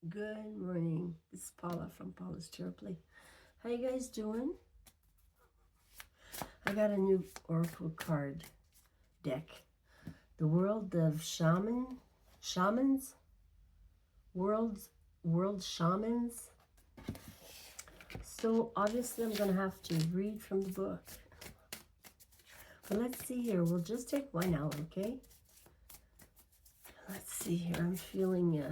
Good morning. This is Paula from Paula's Tarot Play. How you guys doing? I got a new Oracle card deck. The World of Shamans? World Shamans. So obviously I'm going to have to read from the book. But let's see here. We'll just take one out, okay? Let's see here. I'm feeling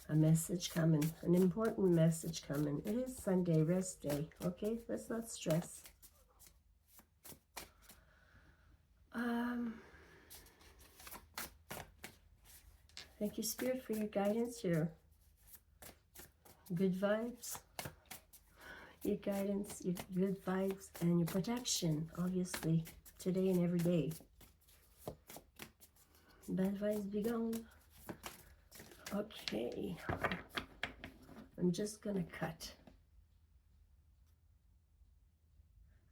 a message coming, an important message coming. It is Sunday, rest day, okay? Let's not stress. Thank you, Spirit, for your guidance, your good vibes, your guidance, your good vibes, and your protection, obviously, today and every day. Bad vibes be gone. Okay. I'm just going to cut.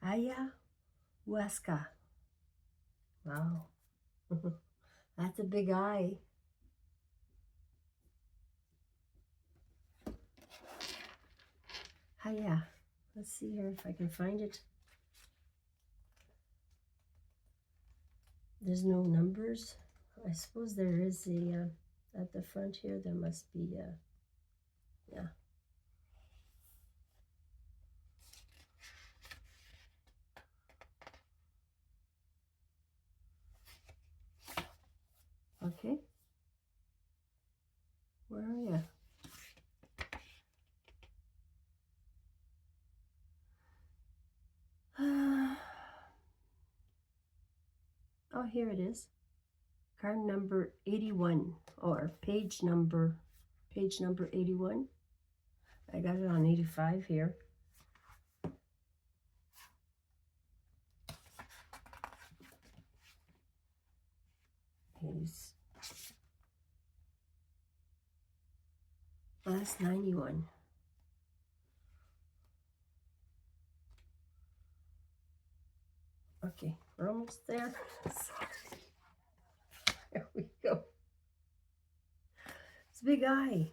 Ayahuasca. Wow. That's a big eye. Hiya. Let's see here if I can find it. There's no numbers. I suppose there is a, at the front here, there must be, yeah. Okay. Where are you? Oh, here it is. Card number 81, or page number 81. I got it on 85 here. Here's, that's 91. Okay, we're almost there. Sorry. There we go. It's a big eye.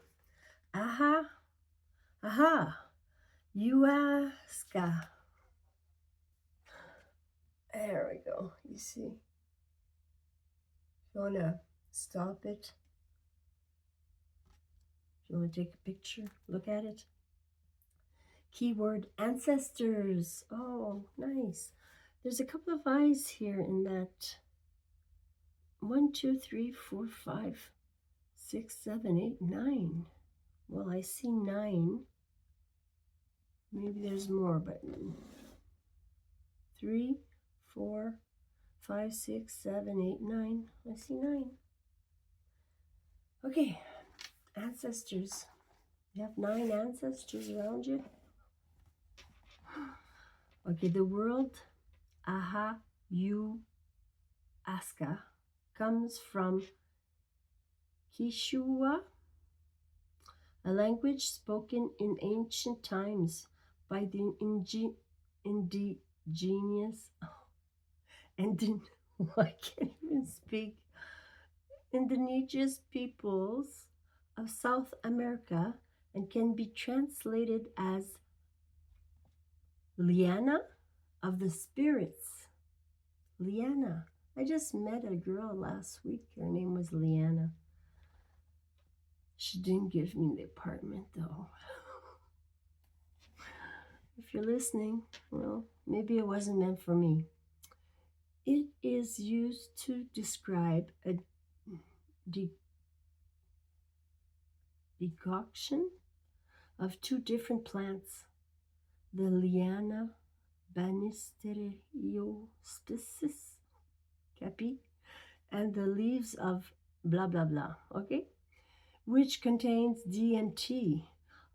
Aha. Ayahuasca. There we go. You see. If you want to stop it, if you want to take a picture, look at it. Keyword ancestors. Oh, nice. There's a couple of eyes here in that. 1, 2, 3, 4, 5, 6, 7, 8, 9. Well, I see 9. Maybe there's more, but 3, 4, 5, 6, 7, 8, 9. I see 9. Okay, ancestors. You have 9 ancestors around you. Okay, the word Ayahuasca comes from Quechua, a language spoken in ancient times by the indigenous, I can't even speak, indigenous peoples of South America, and can be translated as Liana of the spirits. Liana. I just met a girl last week. Her name was Liana. She didn't give me the apartment though. If you're listening, well, maybe it wasn't meant for me. It is used to describe a decoction of 2 different plants, the Liana banisteriopsis, capi, and the leaves of blah blah blah, okay, which contains DMT,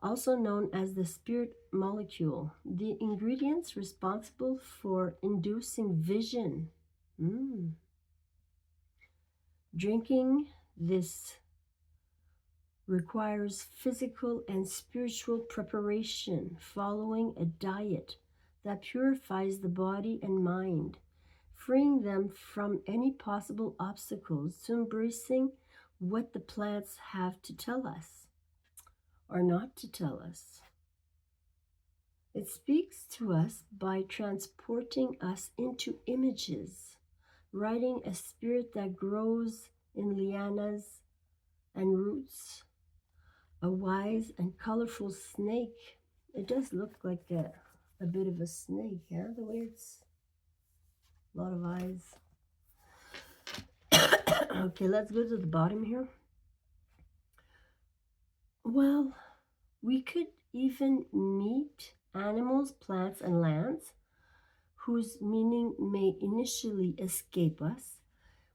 also known as the spirit molecule, the ingredients responsible for inducing vision. Drinking this requires physical and spiritual preparation following a diet that purifies the body and mind, freeing them from any possible obstacles to embracing what the plants have to tell us. or not to tell us. It speaks to us by transporting us into images, writing a spirit that grows in lianas and roots, a wise and colorful snake. It does look like a bit of a snake, yeah, the way it's a lot of eyes. Okay, let's go to the bottom here. Well, we could even meet animals, plants, and lands whose meaning may initially escape us.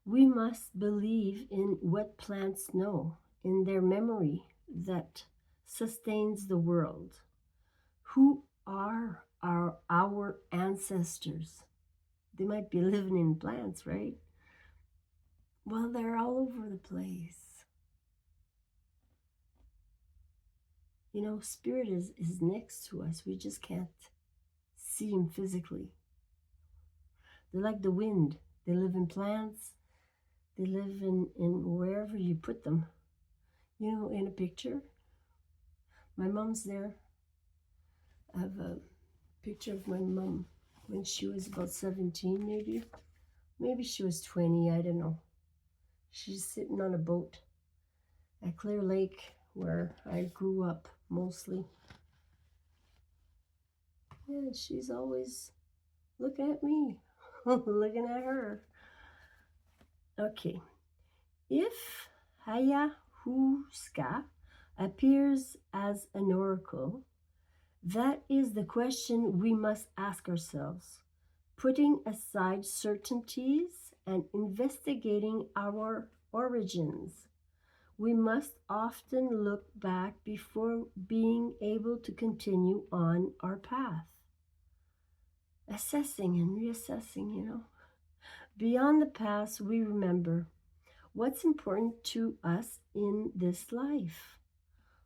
We must believe in what plants know, in their memory that sustains the world. Who are our ancestors? They might be living in plants, right? Well, they're all over the place. You know, spirit is next to us. We just can't see him physically. They're like the wind. They live in plants. They live in wherever you put them. You know, in a picture, my mom's there. I have a picture of my mom when she was about 17, maybe. Maybe she was 20, I don't know. She's sitting on a boat at Clear Lake, where I grew up mostly. Yeah, she's always looking at me, looking at her. Okay, if Ayahuasca appears as an oracle, that is the question we must ask ourselves, putting aside certainties and investigating our origins. We must often look back before being able to continue on our path. Assessing and reassessing, you know. Beyond the past, we remember what's important to us in this life.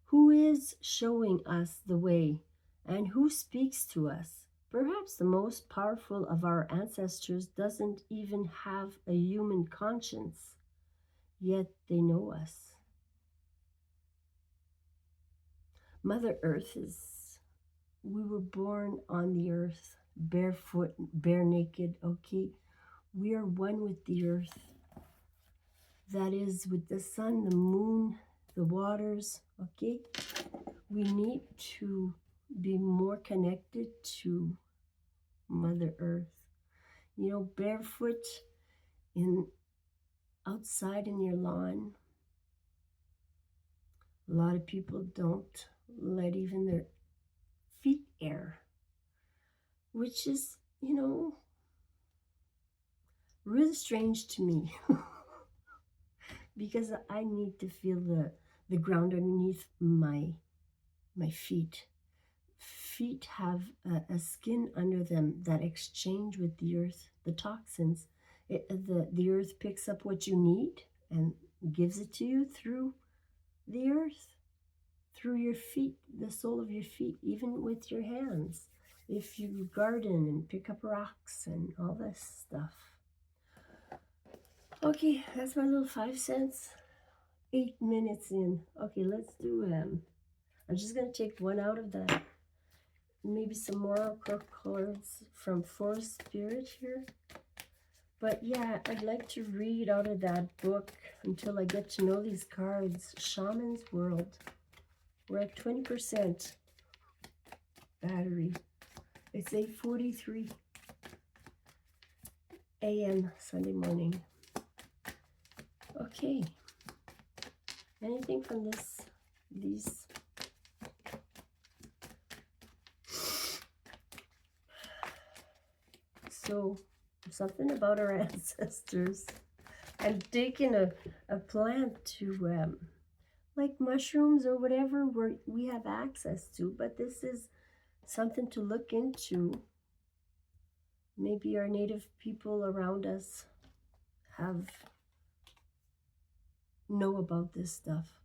Who is showing us the way and who speaks to us? Perhaps the most powerful of our ancestors doesn't even have a human conscience, yet they know us. Mother Earth we were born on the earth, barefoot, bare naked, okay? We are one with the earth. That is with the sun, the moon, the waters, okay? We need to be more connected to Mother Earth. You know, barefoot in outside in your lawn. A lot of people don't let even their feet air, which is, you know, really strange to me because I need to feel the ground underneath my feet. Feet have a skin under them that exchange with the earth, the toxins. The earth picks up what you need and gives it to you through the earth, through your feet, the sole of your feet, even with your hands. If you garden and pick up rocks and all this stuff. Okay, that's my little 5 cents. 8 minutes in. Okay, let's do I'm just gonna take one out of that. Maybe some more cards from Forest Spirit here. But yeah, I'd like to read out of that book until I get to know these cards. Shaman's World. We're at 20% battery. It's 8:43 a.m. Sunday morning. Okay. Anything from these? So, something about our ancestors. I'm taking a plant to, like mushrooms or whatever we have access to, but this is something to look into. Maybe our native people around us know about this stuff.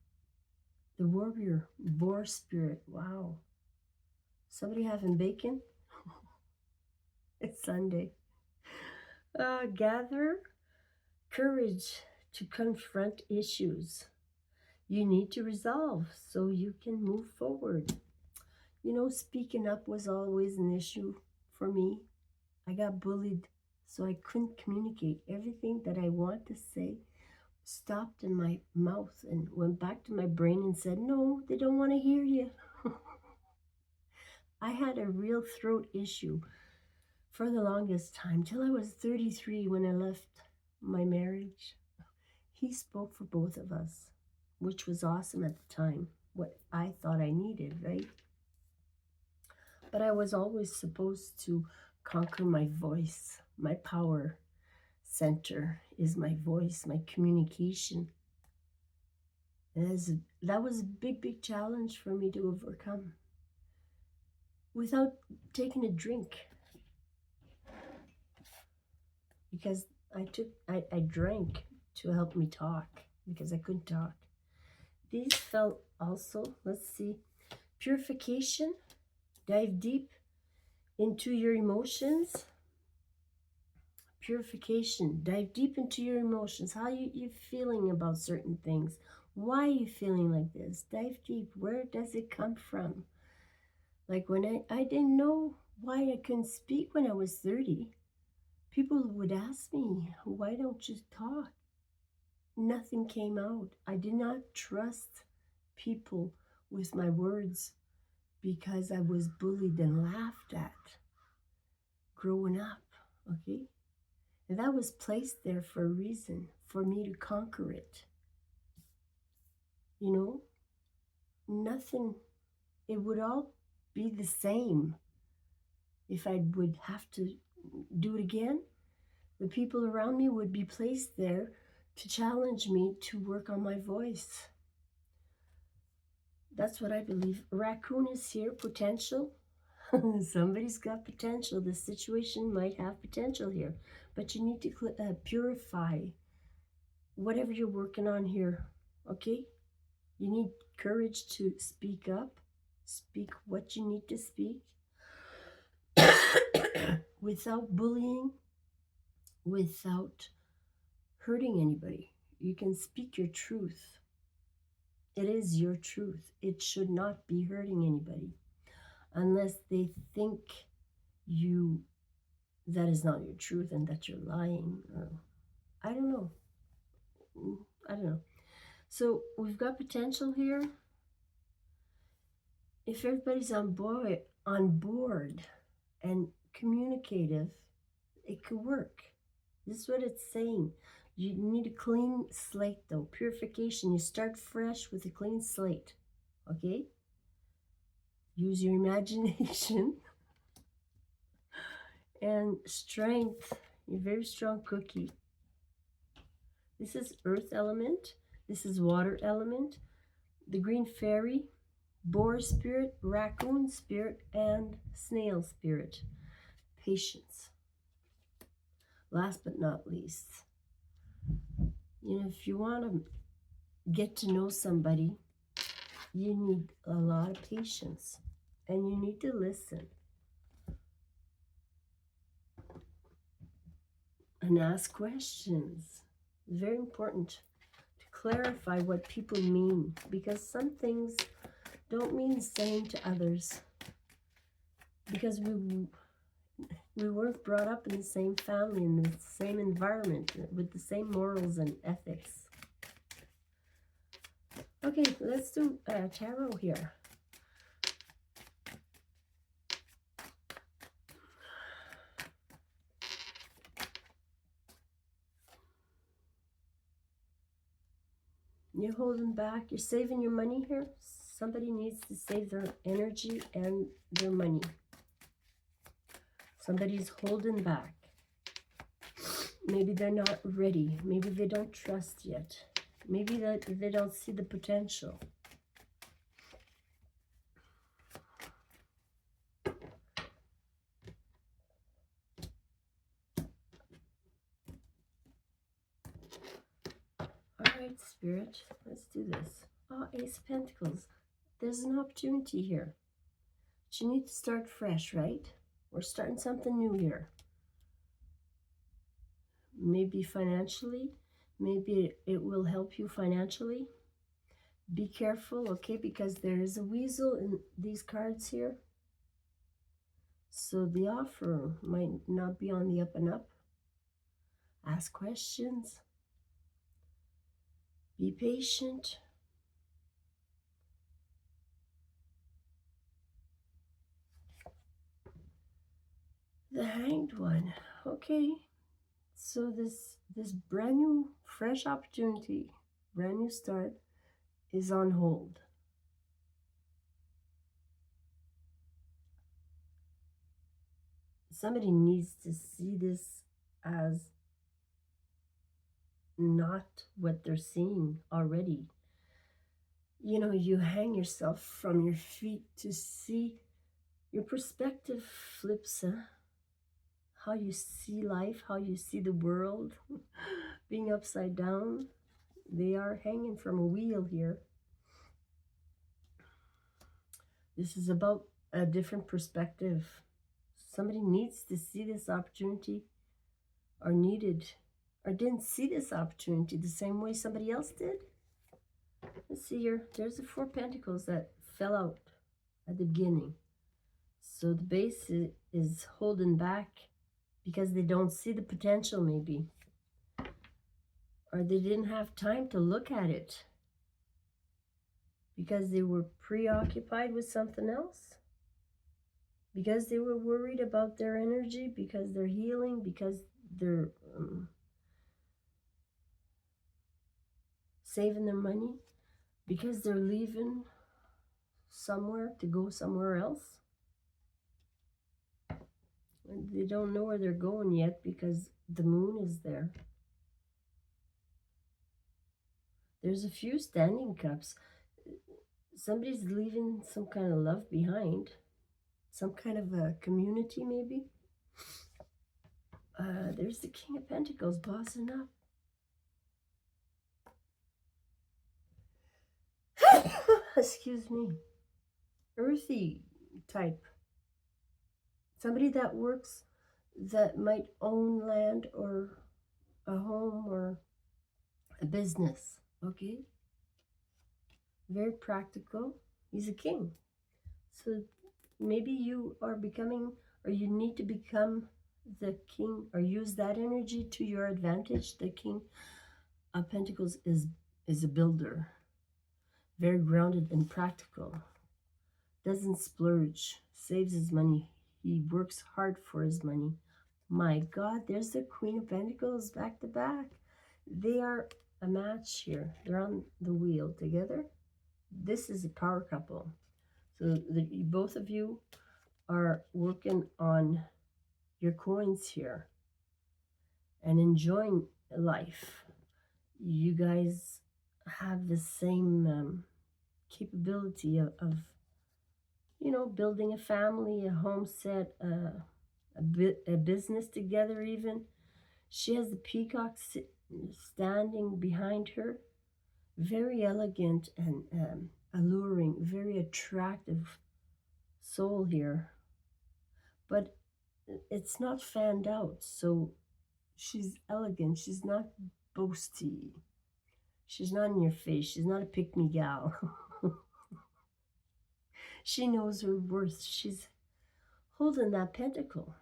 The warrior, boar spirit, wow. Somebody having bacon? It's Sunday. Gather courage to confront issues. you need to resolve so you can move forward. You know, speaking up was always an issue for me. I got bullied, so I couldn't communicate. Everything that I want to say stopped in my mouth and went back to my brain and said, no, they don't want to hear you. I had a real throat issue for the longest time, till I was 33 when I left my marriage. He spoke for both of us, which was awesome at the time, what I thought I needed, right? But I was always supposed to conquer my voice. My power center is my voice, my communication. That was a big, big challenge for me to overcome without taking a drink. Because I drank to help me talk because I couldn't talk. These felt also, let's see, purification, dive deep into your emotions. Purification, dive deep into your emotions. How you feeling about certain things? Why are you feeling like this? Dive deep. Where does it come from? Like when I didn't know why I couldn't speak when I was 30. People would ask me, why don't you talk? Nothing came out. I did not trust people with my words because I was bullied and laughed at growing up, okay? And that was placed there for a reason, for me to conquer it. You know, nothing, it would all be the same if I would have to do it again. The people around me would be placed there to challenge me to work on my voice. That's what I believe. Raccoon is here, potential. Somebody's got potential. This situation might have potential here, but you need to purify whatever you're working on here, okay? You need courage to speak up, speak what you need to speak without bullying, without hurting anybody. You can speak your truth. It is your truth. It should not be hurting anybody unless they think you that is not your truth and that you're lying. Or, I don't know. I don't know. So we've got potential here. If everybody's on board and communicative, it could work. This is what it's saying. You need a clean slate though. Purification. You start fresh with a clean slate. Okay? Use your imagination. And strength. You're a very strong cookie. This is earth element. This is water element. The green fairy, boar spirit, raccoon spirit, and snail spirit. Patience. Last but not least, you know, if you want to get to know somebody, you need a lot of patience and you need to listen and ask questions. It's very important to clarify what people mean, because some things don't mean the same to others, because we weren't brought up in the same family, in the same environment, with the same morals and ethics. Okay, let's do tarot here. You're holding back. You're saving your money here. Somebody needs to save their energy and their money. Somebody's holding back. Maybe they're not ready. Maybe they don't trust yet. Maybe they don't see the potential. All right, Spirit, let's do this. Oh, Ace of Pentacles. There's an opportunity here. But you need to start fresh, right? We're starting something new here. Maybe financially. Maybe it will help you financially. Be careful, okay, because there is a weasel in these cards here. So the offer might not be on the up and up. Ask questions. Be patient. The Hanged One. Okay. So this brand new, fresh opportunity, brand new start is on hold. Somebody needs to see this as not what they're seeing already. You know, you hang yourself from your feet to see your perspective flips, huh? How you see life, how you see the world being upside down. They are hanging from a wheel here. This is about a different perspective. Somebody needs to see this opportunity, or needed, or didn't see this opportunity the same way somebody else did. Let's see here. There's the Four Pentacles that fell out at the beginning. So the base is holding back because they don't see the potential, maybe. Or they didn't have time to look at it because they were preoccupied with something else. Because they were worried about their energy, because they're healing, because they're saving their money, because they're leaving somewhere to go somewhere else. And they don't know where they're going yet because the moon is there. There's a few standing cups. Somebody's leaving some kind of love behind. Some kind of a community, maybe. There's the King of Pentacles bossing up. Excuse me. Earthy type. Somebody that works, that might own land or a home or a business. Okay? Very practical. He's a king. So maybe you are becoming, or you need to become the king, or use that energy to your advantage. The King of Pentacles is a builder. Very grounded and practical. Doesn't splurge. Saves his money. He works hard for his money. My God, there's the Queen of Pentacles back to back. They are a match here. They're on the wheel together. This is a power couple. So both of you are working on your coins here and enjoying life. You guys have the same capability of, you know, building a family, a homestead, a business together even. She has the peacock standing behind her. Very elegant and alluring, very attractive soul here. But it's not fanned out, so she's elegant. She's not boasty. She's not in your face. She's not a pick-me gal. She knows her worth. She's holding that pentacle.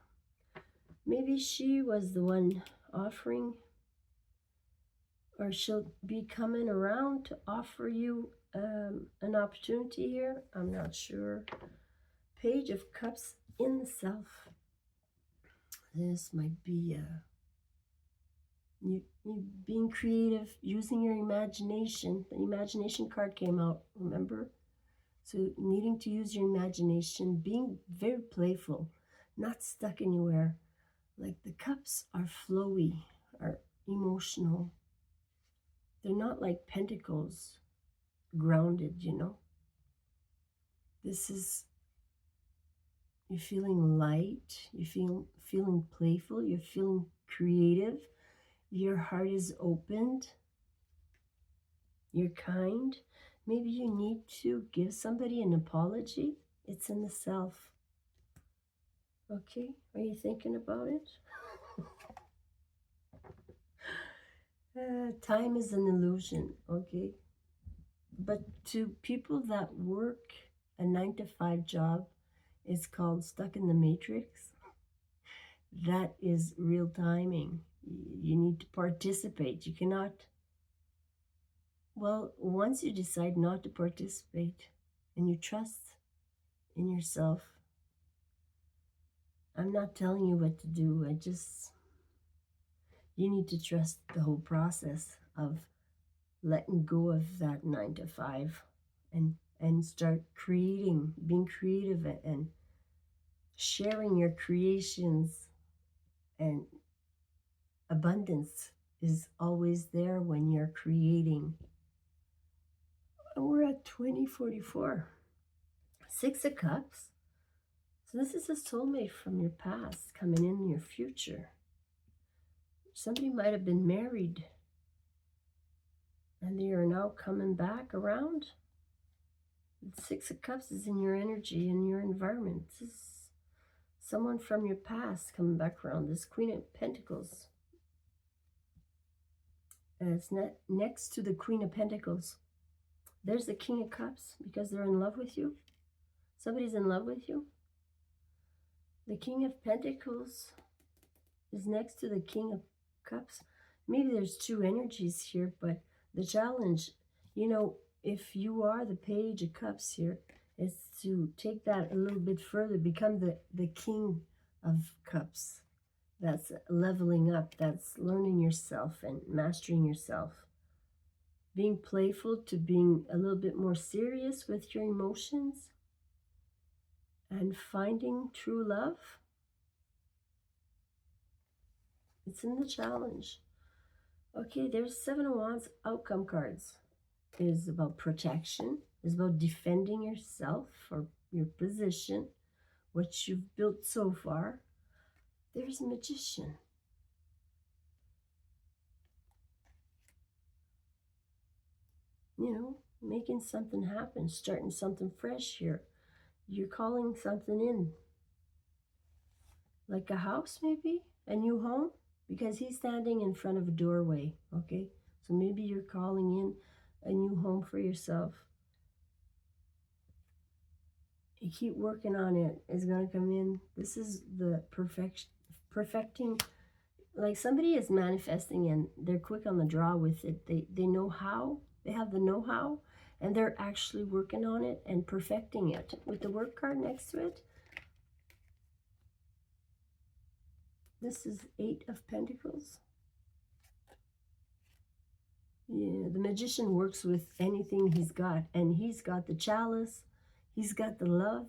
Maybe she was the one offering, or she'll be coming around to offer you an opportunity here. I'm not sure. Page of Cups in the Self. This might be you being creative, using your imagination. The imagination card came out, remember? So needing to use your imagination, being very playful, not stuck anywhere. Like the cups are flowy, are emotional. They're not like pentacles, grounded, you know. This is, you're feeling light, you're feeling playful, you're feeling creative, your heart is opened, you're kind. Maybe you need to give somebody an apology. It's in the self. Okay, are you thinking about it? Time is an illusion, okay? But to people that work a 9 to 5 job, it's called stuck in the matrix. That is real timing. You need to participate. You cannot, well, once you decide not to participate and you trust in yourself, I'm not telling you what to do. You need to trust the whole process of letting go of that 9 to 5 and start creating, being creative and sharing your creations. And abundance is always there when you're creating. And we're at 2044. 6 of Cups. So this is a soulmate from your past coming in your future. Somebody might have been married and they are now coming back around. The 6 of Cups is in your energy, in your environment. This is someone from your past coming back around. This Queen of Pentacles. And it's next to the Queen of Pentacles. There's the King of Cups because they're in love with you. Somebody's in love with you. The King of Pentacles is next to the King of Cups. Maybe there's two energies here, but the challenge, if you are the Page of Cups here, is to take that a little bit further, become the King of Cups. That's leveling up, that's learning yourself and mastering yourself. Being playful to being a little bit more serious with your emotions and finding true love. It's in the challenge. Okay, there's 7 of Wands outcome cards. It is about protection. It's about defending yourself or your position, what you've built so far. There's a Magician. Making something happen, starting something fresh here. You're calling something in. Like a house, maybe? A new home? Because he's standing in front of a doorway, okay? So maybe you're calling in a new home for yourself. You keep working on it. It's going to come in. This is the perfecting. Like somebody is manifesting and they're quick on the draw with it. They know how. They have the know-how. And they're actually working on it and perfecting it. With the work card next to it. This is 8 of Pentacles. Yeah, the Magician works with anything he's got. And he's got the chalice. He's got the love,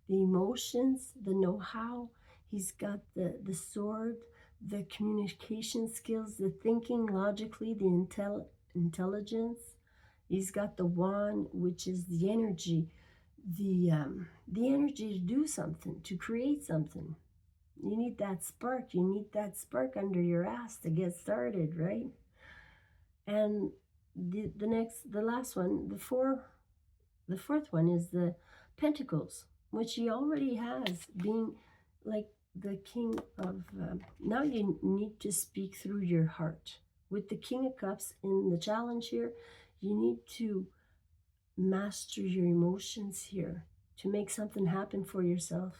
the emotions, the know-how. He's got the sword, the communication skills, the thinking logically, the intelligence. He's got the wand, which is the energy, the energy to do something, to create something. You need that spark. You need that spark under your ass to get started, right? And the last one, the fourth one is the Pentacles, which he already has, being like the King of. Now you need to speak through your heart. With the King of Cups in the challenge here, you need to master your emotions here to make something happen for yourself.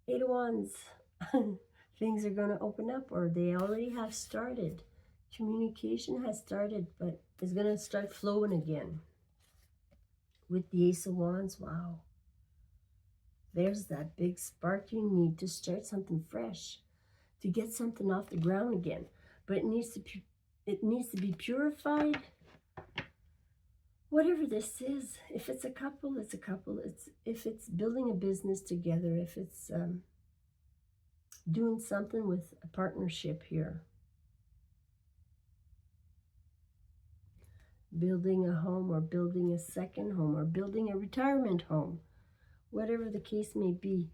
8 of Wands. Things are going to open up, or they already have started. Communication has started, but it's going to start flowing again. With the Ace of Wands, wow. There's that big spark you need to start something fresh, to get something off the ground again. But it needs to be purified. Whatever this is, if it's a couple, it's a couple. If it's building a business together, if it's doing something with a partnership here. Building a home, or building a second home, or building a retirement home. Whatever the case may be,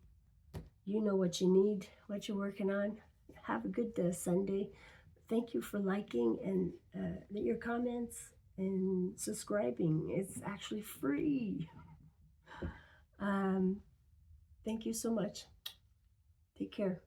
you know what you need, what you're working on. Have a good Sunday. Thank you for liking and your comments and subscribing. It's actually free. Thank you so much. Take care.